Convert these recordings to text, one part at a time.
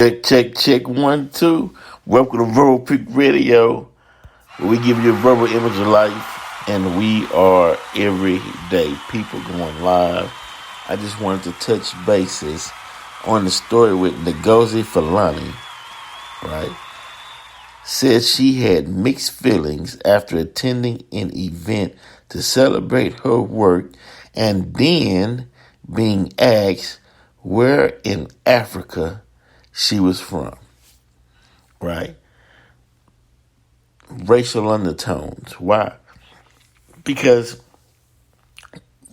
Check, check, check, 1, 2. Welcome to Verbal Peak Radio, where we give you a verbal image of life, and we are everyday people going live. I just wanted to touch bases on the story with Ngozi Fulani, right? Said she had mixed feelings after attending an event to celebrate her work and then being asked where in Africa she was from, right? Racial undertones. Why? Because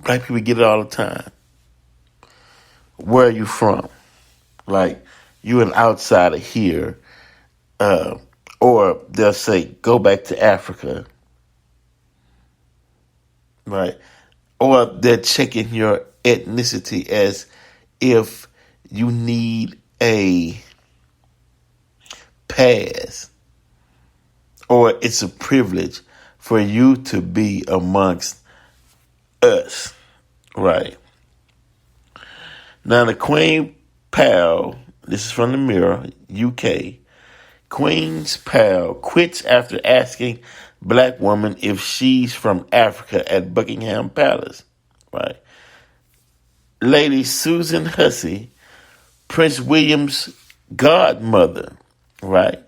black people get it all the time. Where are you from? Like, you an outsider here, or they'll say, go back to Africa, right? Or they're checking your ethnicity as if you need a pass, or it's a privilege for you to be amongst us, right? Now, the Queen Pal, this is from the Mirror, UK. Queen's Pal quits after asking black woman if she's from Africa at Buckingham Palace, right? Lady Susan Hussey, Prince William's godmother, right,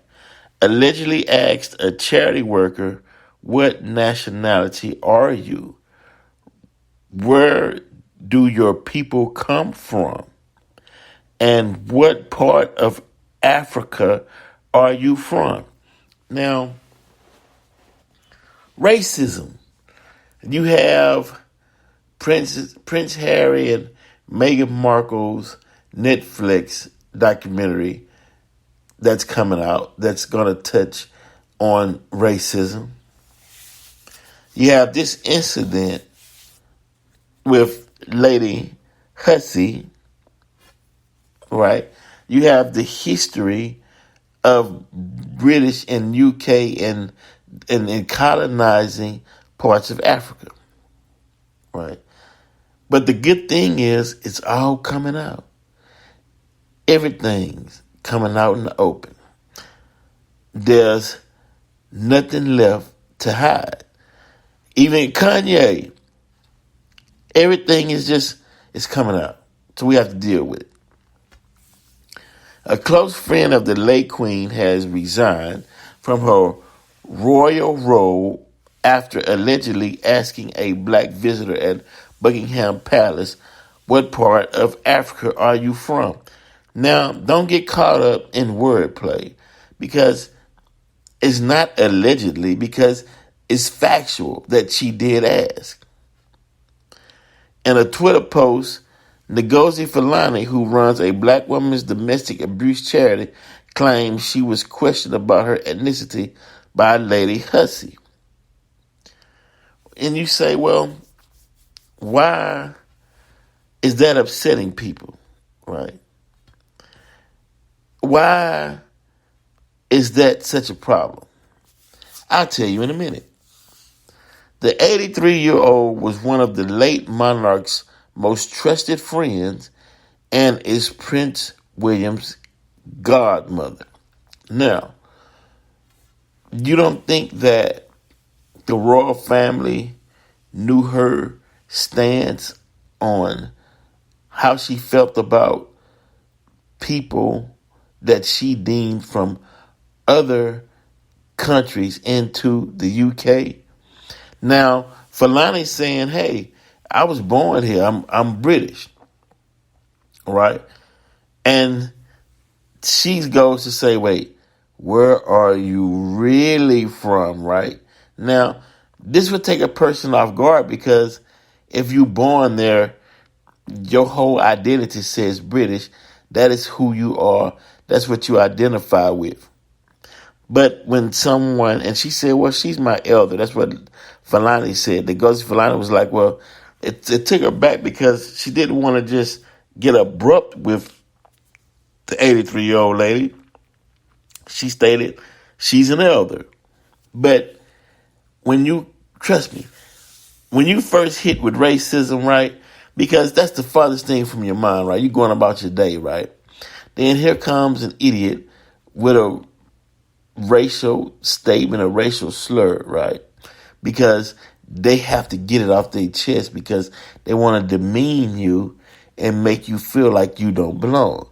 allegedly asked a charity worker, what nationality are you? Where do your people come from? And what part of Africa are you from? Now, racism. You have Prince Harry and Meghan Markle's Netflix documentary that's coming out that's going to touch on racism. You have this incident with Lady Hussey, right? You have the history of British and UK and colonizing parts of Africa, right? But the good thing is it's all coming out. Everything's coming out in the open. There's nothing left to hide. Even Kanye, everything is coming out. So we have to deal with it. A close friend of the late Queen has resigned from her royal role after allegedly asking a black visitor at Buckingham Palace, what part of Africa are you from? Now, don't get caught up in wordplay, because it's not allegedly, because it's factual that she did ask. In a Twitter post, Ngozi Fulani, who runs a black women's domestic abuse charity, claims she was questioned about her ethnicity by Lady Hussey. And you say, well, why is that upsetting people, right? Why is that such a problem? I'll tell you in a minute. The 83-year-old was one of the late monarch's most trusted friends and is Prince William's godmother. Now, you don't think that the royal family knew her stance on how she felt about people that she deemed from other countries into the UK? Now, Fulani's saying, hey, I was born here. I'm British, right? And she goes to say, wait, where are you really from, right? Now, this would take a person off guard, because if you're born there, your whole identity says British. That is who you are. That's what you identify with. But when someone, and she said, well, she's my elder. That's what Fulani said. The Ngozi Fulani was like, well, it took her back because she didn't want to just get abrupt with the 83-year-old lady. She stated she's an elder. But trust me, when you first hit with racism, right, because that's the farthest thing from your mind, right? You're going about your day, right? Then here comes an idiot with a racial statement, a racial slur, right? Because they have to get it off their chest because they want to demean you and make you feel like you don't belong.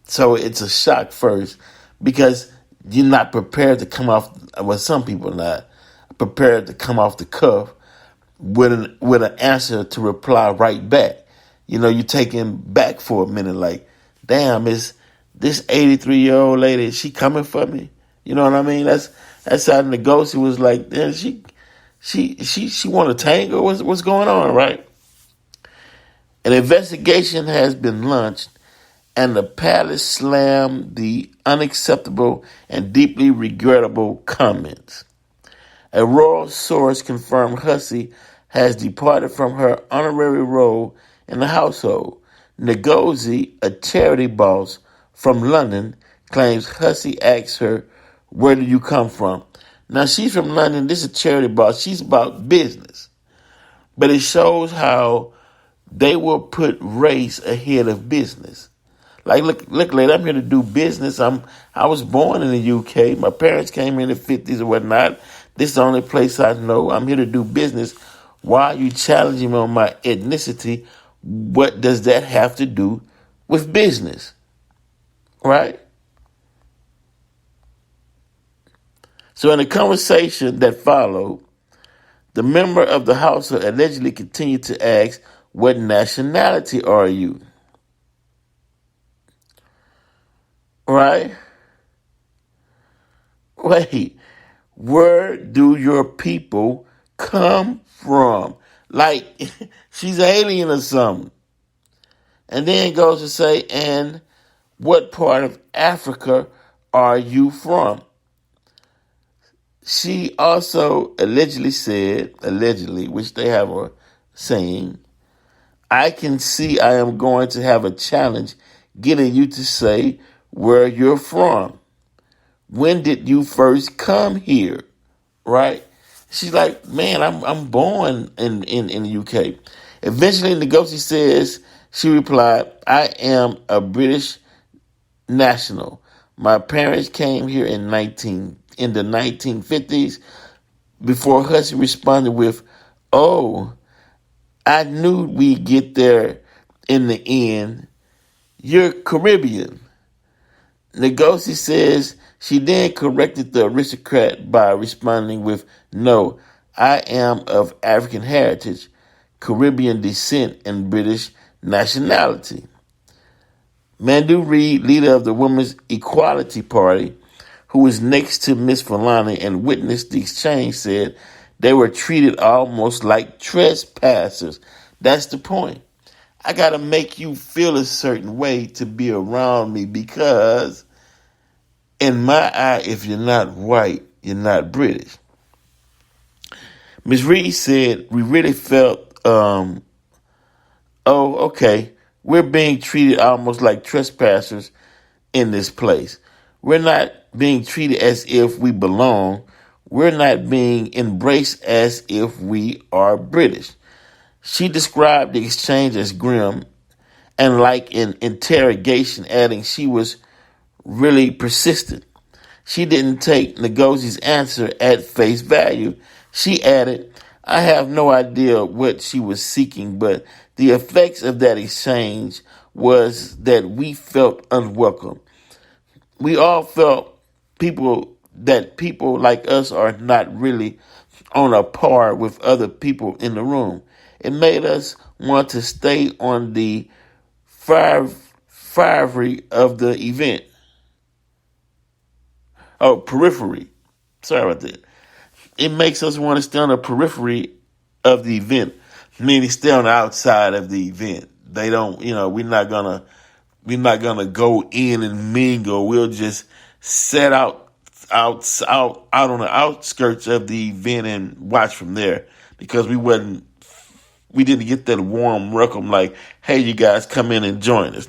So it's a shock first because you're not prepared to come off, well, some people are not prepared to come off the cuff with an answer to reply right back. You know, you taking back for a minute like, damn, is this 83-year-old lady, is she coming for me? You know what I mean? That's how Ngozi was like, damn, she want to tangle? What's going on, right? An investigation has been launched and the palace slammed the unacceptable and deeply regrettable comments. A royal source confirmed Hussey has departed from her honorary role in the household. Ngozi, a charity boss from London, claims Hussey asked her, "Where do you come from?" Now, she's from London. This is a charity boss. She's about business. But it shows how they will put race ahead of business. Like, look, lady, I'm here to do business. I was born in the UK. My parents came in the 50s or whatnot. This is the only place I know. I'm here to do business. Why are you challenging me on my ethnicity? What does that have to do with business? Right? So in the conversation that followed, the member of the household allegedly continued to ask, "What nationality are you?" Right? Wait, where do your people come from? Like, she's an alien or something. And then goes to say, "And what part of Africa are you from?" She also allegedly said, which they have a saying, "I can see I am going to have a challenge getting you to say where you're from. When did you first come here?" Right? She's like, "Man, I'm born in the UK." Eventually, Ngozi says, she replied, "I am a British national. My parents came here in the 1950s." Before Hussey responded with, "Oh, I knew we'd get there in the end. You're Caribbean." Ngozi says she then corrected the aristocrat by responding with, "No, I am of African heritage, Caribbean descent, and British nationality." Mandu Reid, leader of the Women's Equality Party, who was next to Miss Fulani and witnessed the exchange, said they were treated almost like trespassers. That's the point. I got to make you feel a certain way to be around me because in my eye, if you're not white, you're not British. Ms. Reed said, "We really felt, okay, we're being treated almost like trespassers in this place. We're not being treated as if we belong. We're not being embraced as if we are British." She described the exchange as grim and like an interrogation, adding she was really persistent. She didn't take Ngozi's answer at face value. She added, "I have no idea what she was seeking, but the effects of that exchange was that we felt unwelcome. We all felt people like us are not really on a par with other people in the room. It made us want to stay on the periphery of the event. Oh, periphery. Sorry about that. It makes us want to stay on the periphery of the event, meaning stay on the outside of the event. They don't, we're not gonna go in and mingle. We'll just set out on the outskirts of the event and watch from there because we didn't get that warm welcome like, hey, you guys come in and join us.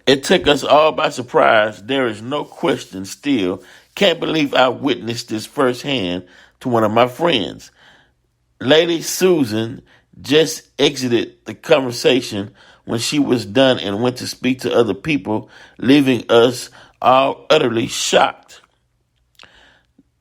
It took us all by surprise. There is no question still. Can't believe I witnessed this firsthand to one of my friends. Lady Susan just exited the conversation when she was done and went to speak to other people, leaving us all utterly shocked.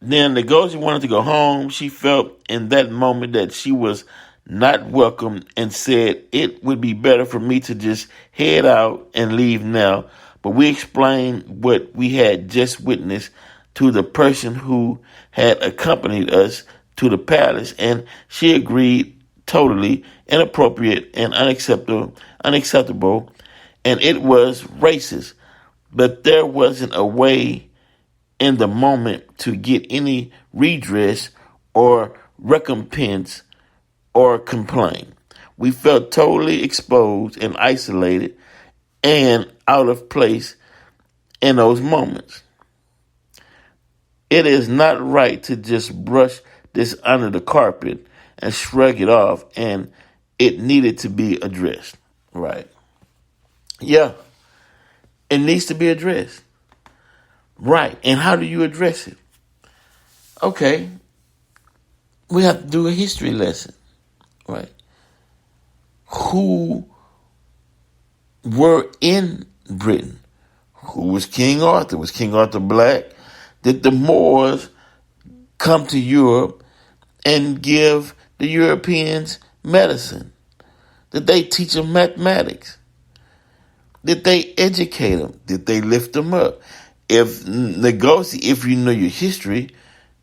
Then Ngozi wanted to go home. She felt in that moment that she was not welcome and said it would be better for me to just head out and leave now. But we explained what we had just witnessed to the person who had accompanied us to the palace, and she agreed totally inappropriate and unacceptable, and it was racist. But there wasn't a way in the moment to get any redress or recompense or complain. We felt totally exposed and isolated and out of place in those moments. It is not right to just brush this under the carpet and shrug it off, and it needed to be addressed. Right. Yeah, it needs to be addressed. Right. And how do you address it? Okay, we have to do a history lesson. Right. Who were in Britain? Who was King Arthur? Was King Arthur black? Did the Moors come to Europe and give the Europeans medicine? Did they teach them mathematics? Did they educate them? Did they lift them up? If you know your history,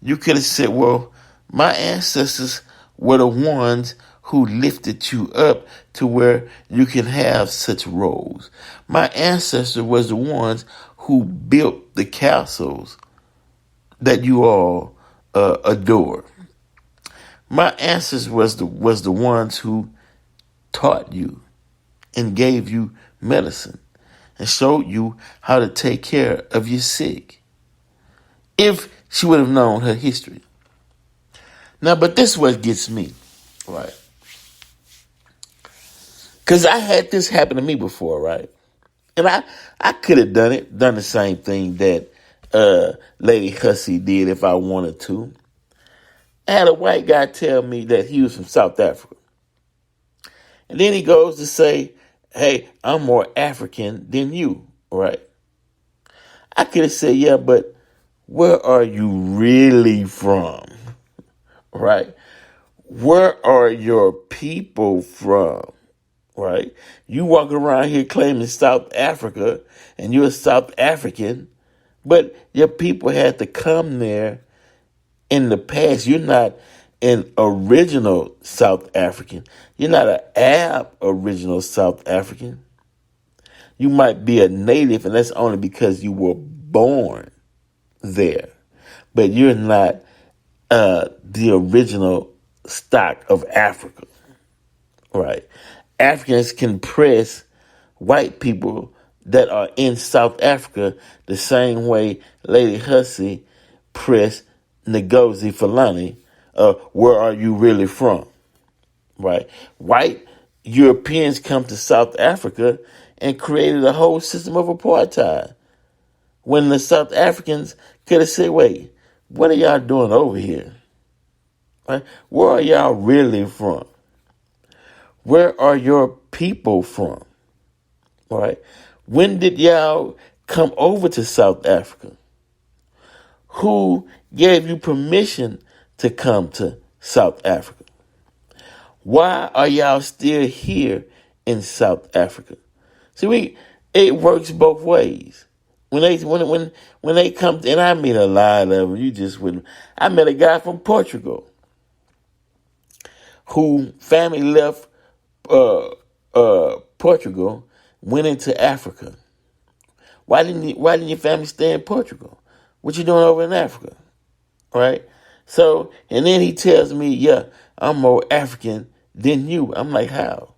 you could have said, well, my ancestors were the ones who lifted you up to where you can have such roles. My ancestor was the ones who built the castles that you all adore. My ancestors was the ones who taught you and gave you medicine and showed you how to take care of your sick. If she would have known her history. Now, but this is what gets me, right? Because I had this happen to me before, right? And I could have done the same thing that Lady Hussey did if I wanted to. I had a white guy tell me that he was from South Africa. And then he goes to say, hey, I'm more African than you, right? I could have said, yeah, but where are you really from, right? Where are your people from, right? You walk around here claiming South Africa and you're a South African, but your people had to come there in the past. You're not an original South African. You're not an original South African. You might be a native, and that's only because you were born there. But you're not the original stock of Africa, right? Africans can press white people that are in South Africa the same way Lady Hussey pressed Ngozi Fulani, where are you really from, right? White Europeans come to South Africa and created a whole system of apartheid. When the South Africans could have said, wait, what are y'all doing over here? Right? Where are y'all really from? Where are your people from? Right? When did y'all come over to South Africa? Who gave you permission to come to South Africa? Why are y'all still here in South Africa? See, it works both ways. When they come, and I meet a lot of them, you just wouldn't. I met a guy from Portugal who family left Portugal, went into Africa. Why didn't your family stay in Portugal? What you doing over in Africa? Right? So, and then he tells me, yeah, I'm more African than you. I'm like, how?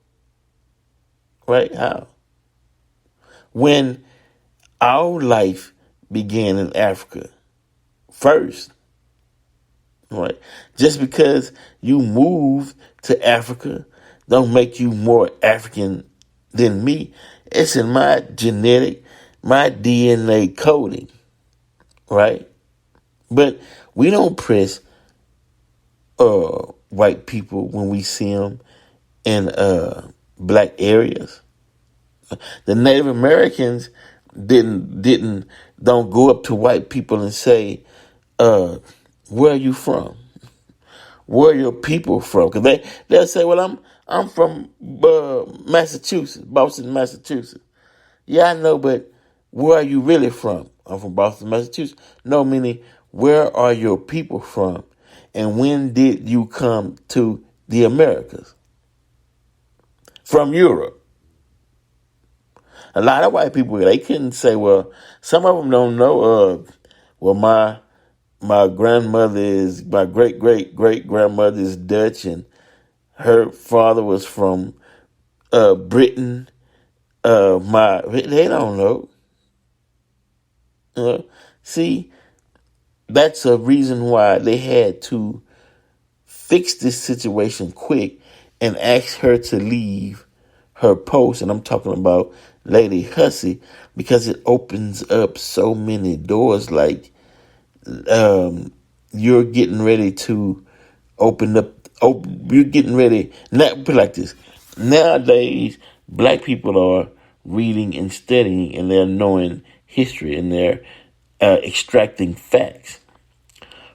Right? How? When our life began in Africa first, right? Just because you moved to Africa don't make you more African than me. It's in my genetic, my DNA coding, right? But we don't press white people when we see them in black areas. The Native Americans don't go up to white people and say, where are you from? Where are your people from? Because they'll say, well, I'm from Massachusetts, Boston, Massachusetts. Yeah, I know, but where are you really from? I'm from Boston, Massachusetts. No, meaning, where are your people from? And when did you come to the Americas? From Europe. A lot of white people, they couldn't say, well, some of them don't know, well, my grandmother is, my great great great grandmother is Dutch, and her father was from Britain. They don't know. See, that's a reason why they had to fix this situation quick and ask her to leave her post. And I'm talking about Lady Hussey, because it opens up so many doors. Like, you're getting ready to open up. You're getting ready. Now, put it like this. Nowadays, black people are reading and studying, and they're knowing history, and they're extracting facts.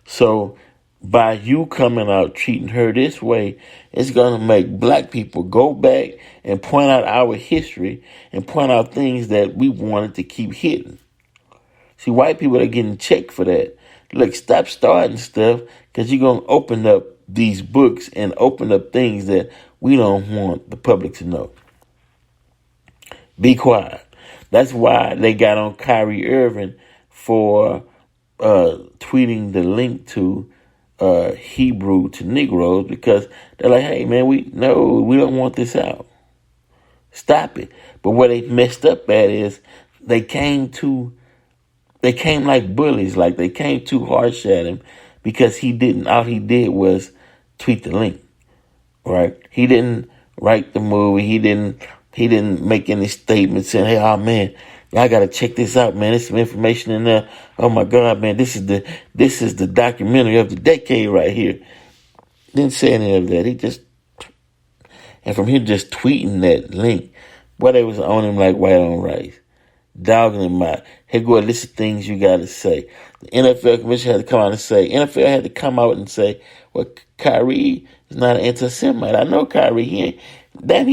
So by you coming out treating her this way, it's going to make black people go back and point out our history and point out things that we wanted to keep hidden. See, white people are getting checked for that. Look, stop starting stuff, because you're going to open up these books and open up things that we don't want the public to know. Be quiet. That's why they got on Kyrie Irving for tweeting the link to Hebrew to Negroes, because they're like, hey, man, we don't want this out. Stop it. But what they messed up at is they came like bullies, like they came too harsh at him, because all he did was tweet the link, right? He didn't write the movie. He didn't make any statements saying, hey, oh man, y'all gotta check this out, man. There's some information in there. Oh my God, man, this is the documentary of the decade right here. Didn't say any of that. And from him just tweeting that link, boy, they was on him like white on rice, dogging him out. Hey, go ahead, list of things you gotta say. The NFL commissioner had to come out and say, NFL had to come out and say, well, Kyrie is not an anti-Semite. I know Kyrie, he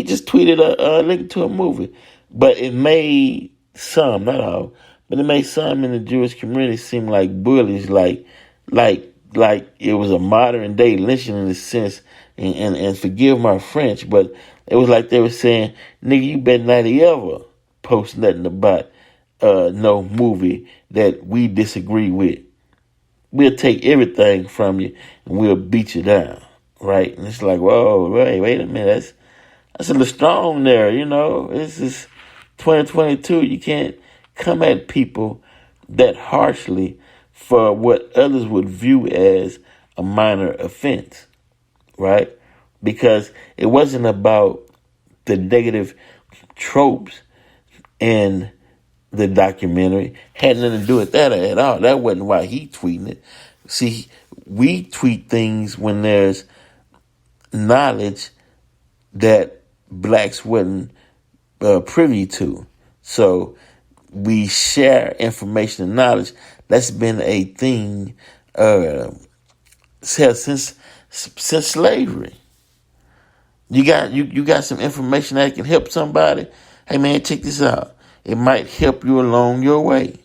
just tweeted a link to a movie. But it made some, not all, but it made some in the Jewish community seem like bullies, like it was a modern day lynching in a sense, and forgive my French, but it was like they were saying, nigga, you better not ever post nothing about no movie that we disagree with. We'll take everything from you and we'll beat you down, right? And it's like, whoa, wait a minute, that's a little strong there, This is 2022. You can't come at people that harshly for what others would view as a minor offense, right? Because it wasn't about the negative tropes in the documentary. Had nothing to do with that at all. That wasn't why he tweeting it. See, we tweet things when there's knowledge that blacks wasn't privy to. So we share information and knowledge. That's been a thing since slavery. You got some information that can help somebody. Hey man, check this out. It might help you along your way.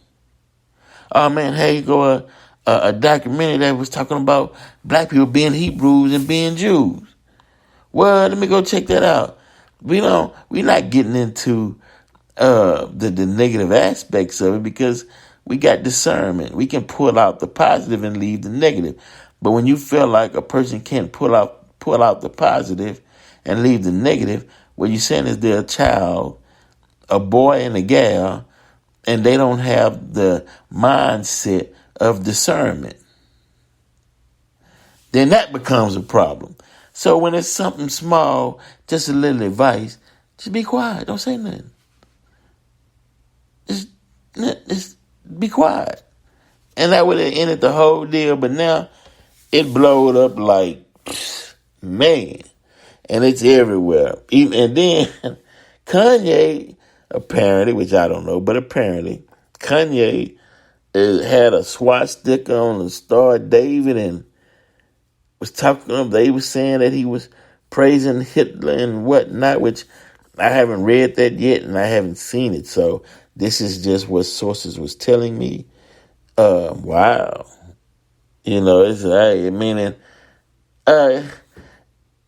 Oh man, hey, go a documentary that was talking about black people being Hebrews and being Jews. Well, let me go check that out. We're not getting into the negative aspects of it, because we got discernment. We can pull out the positive and leave the negative. But when you feel like a person can't pull out the positive and leave the negative, what you're saying is they're a child, a boy and a gal, and they don't have the mindset of discernment. Then that becomes a problem. So when it's something small, just a little advice, just be quiet. Don't say nothing. Just be quiet. And that would have ended the whole deal. But now it blowed up like, man. And it's everywhere. And then Kanye, apparently, which I don't know, but apparently, Kanye had a swastika on the Star of David and was talking. They were saying that he was praising Hitler and whatnot, which I haven't read that yet and I haven't seen it. So this is just what sources was telling me. Wow, it's meaning uh,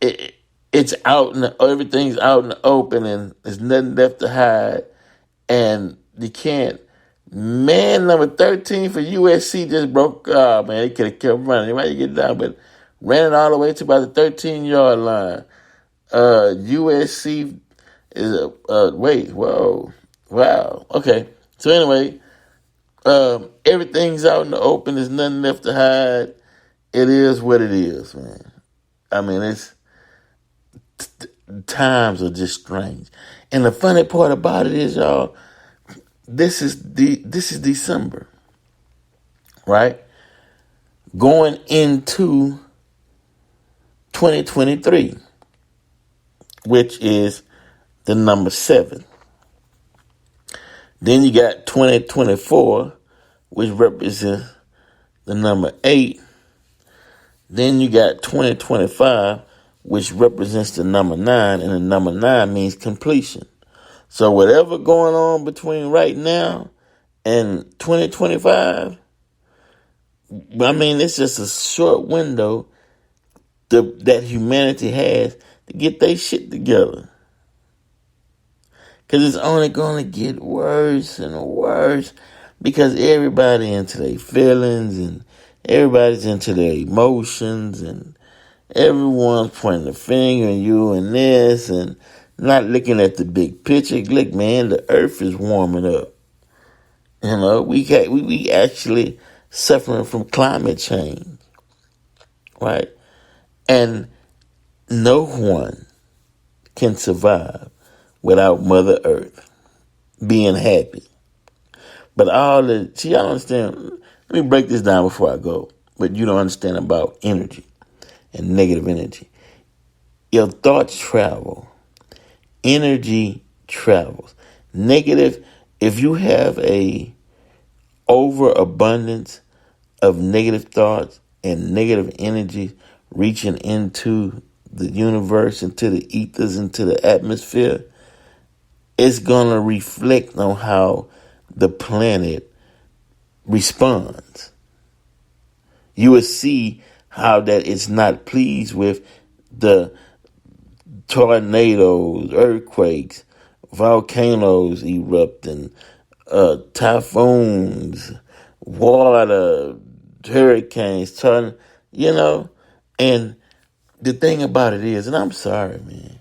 it, it's out and everything's out in the open and there's nothing left to hide, and you can't. Man, number 13 for USC just broke. Oh, man, he could have kept running. Why you get down? But ran it all the way to about the 13-yard line. USC is wait, whoa, wow. Okay, so anyway, everything's out in the open. There's nothing left to hide. It is what it is, man. I mean, times are just strange. And the funny part about it is, y'all, this is December, right? Going into 2023, which is the number 7. Then you got 2024, which represents the number 8. Then you got 2025, which represents the number 9, and the number 9 means completion. So whatever going on between right now and 2025, I mean, it's just a short window that humanity has to get their shit together. Because it's only going to get worse and worse because everybody into their feelings and everybody's into their emotions and everyone's pointing the finger at you and this and not looking at the big picture. Look, man, the earth is warming up. We actually suffering from climate change, right? And no one can survive without Mother Earth being happy. But y'all understand, let me break this down before I go, but you don't understand about energy and negative energy. Your thoughts travel. Energy travels. Negative, if you have a overabundance of negative thoughts and negative energy reaching into the universe, into the ethers, into the atmosphere, it's going to reflect on how the planet responds. You will see how that it's not pleased with the tornadoes, earthquakes, volcanoes erupting, typhoons, water, hurricanes, and the thing about it is, and I'm sorry, man,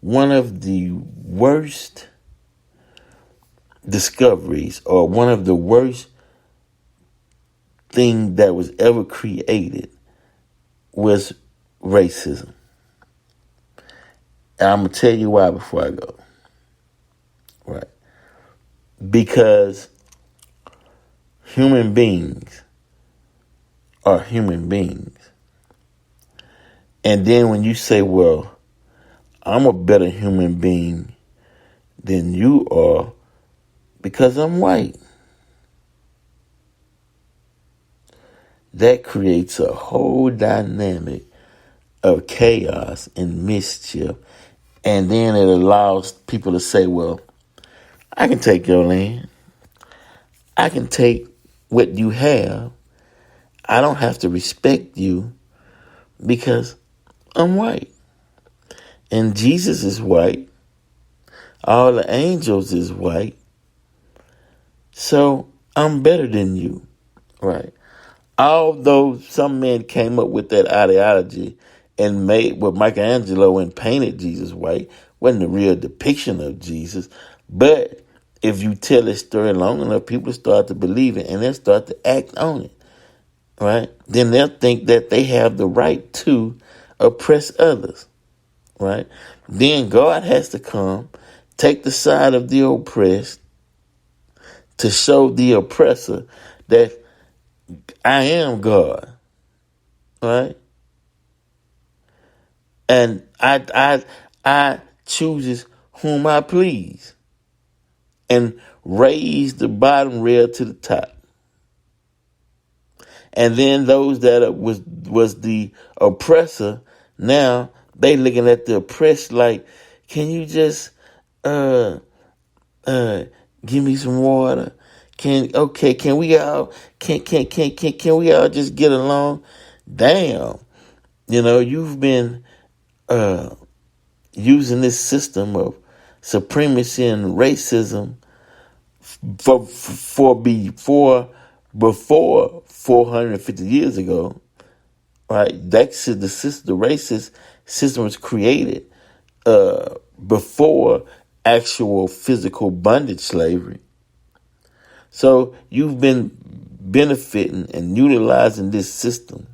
one of the worst discoveries or one of the worst thing that was ever created was racism. And I'm going to tell you why before I go. Right. Because human beings are human beings. And then when you say, well, I'm a better human being than you are because I'm white, that creates a whole dynamic of chaos and mischief. And then it allows people to say, well, I can take your land. I can take what you have. I don't have to respect you because I'm white. And Jesus is white. All the angels is white. So I'm better than you. Right. Although some men came up with that ideology and made what Michelangelo and painted Jesus white, wasn't a real depiction of Jesus. But if you tell this story long enough, people start to believe it and they'll start to act on it. Right? Then they'll think that they have the right to oppress others. Right? Then God has to come, take the side of the oppressed to show the oppressor that I am God. Right? And I chooses whom I please. and raised the bottom rail to the top. And then those that was the oppressor, now they looking at the oppressed like, can you just give me some water? Can we all can we all just get along? Damn. You've been using this system of supremacy and racism before 450 years ago, right? That's the racist system was created before actual physical bondage slavery. So you've been benefiting and utilizing this system,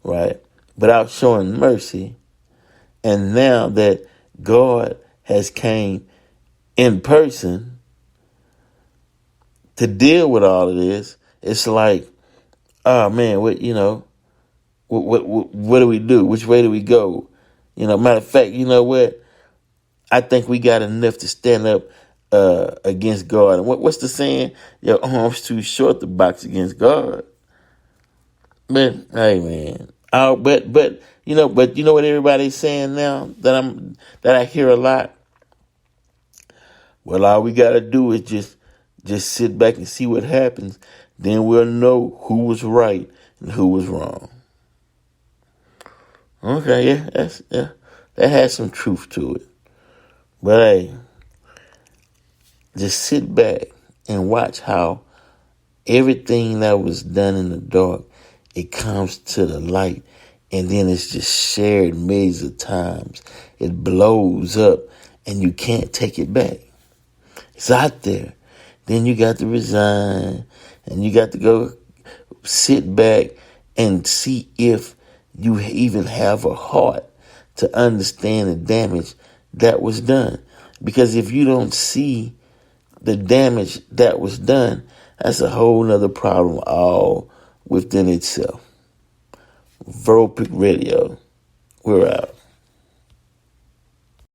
right, without showing mercy. And now that God has came in person to deal with all of this, it's like, oh man, what do we do? Which way do we go? Matter of fact, you know what? I think we got enough to stand up against God. And what's the saying? Your arm's too short to box against God. But hey, man. But you know what everybody's saying now that I hear a lot. Well, all we gotta do is just sit back and see what happens. Then we'll know who was right and who was wrong. Okay, yeah, that has some truth to it. But hey, just sit back and watch how everything that was done in the dark, it comes to the light, and then it's just shared millions of times. It blows up, and you can't take it back. It's out there. Then you got to resign, and you got to go sit back and see if you even have a heart to understand the damage that was done. Because if you don't see the damage that was done, that's a whole nother problem all within itself. Verbal Pick Radio. We're out.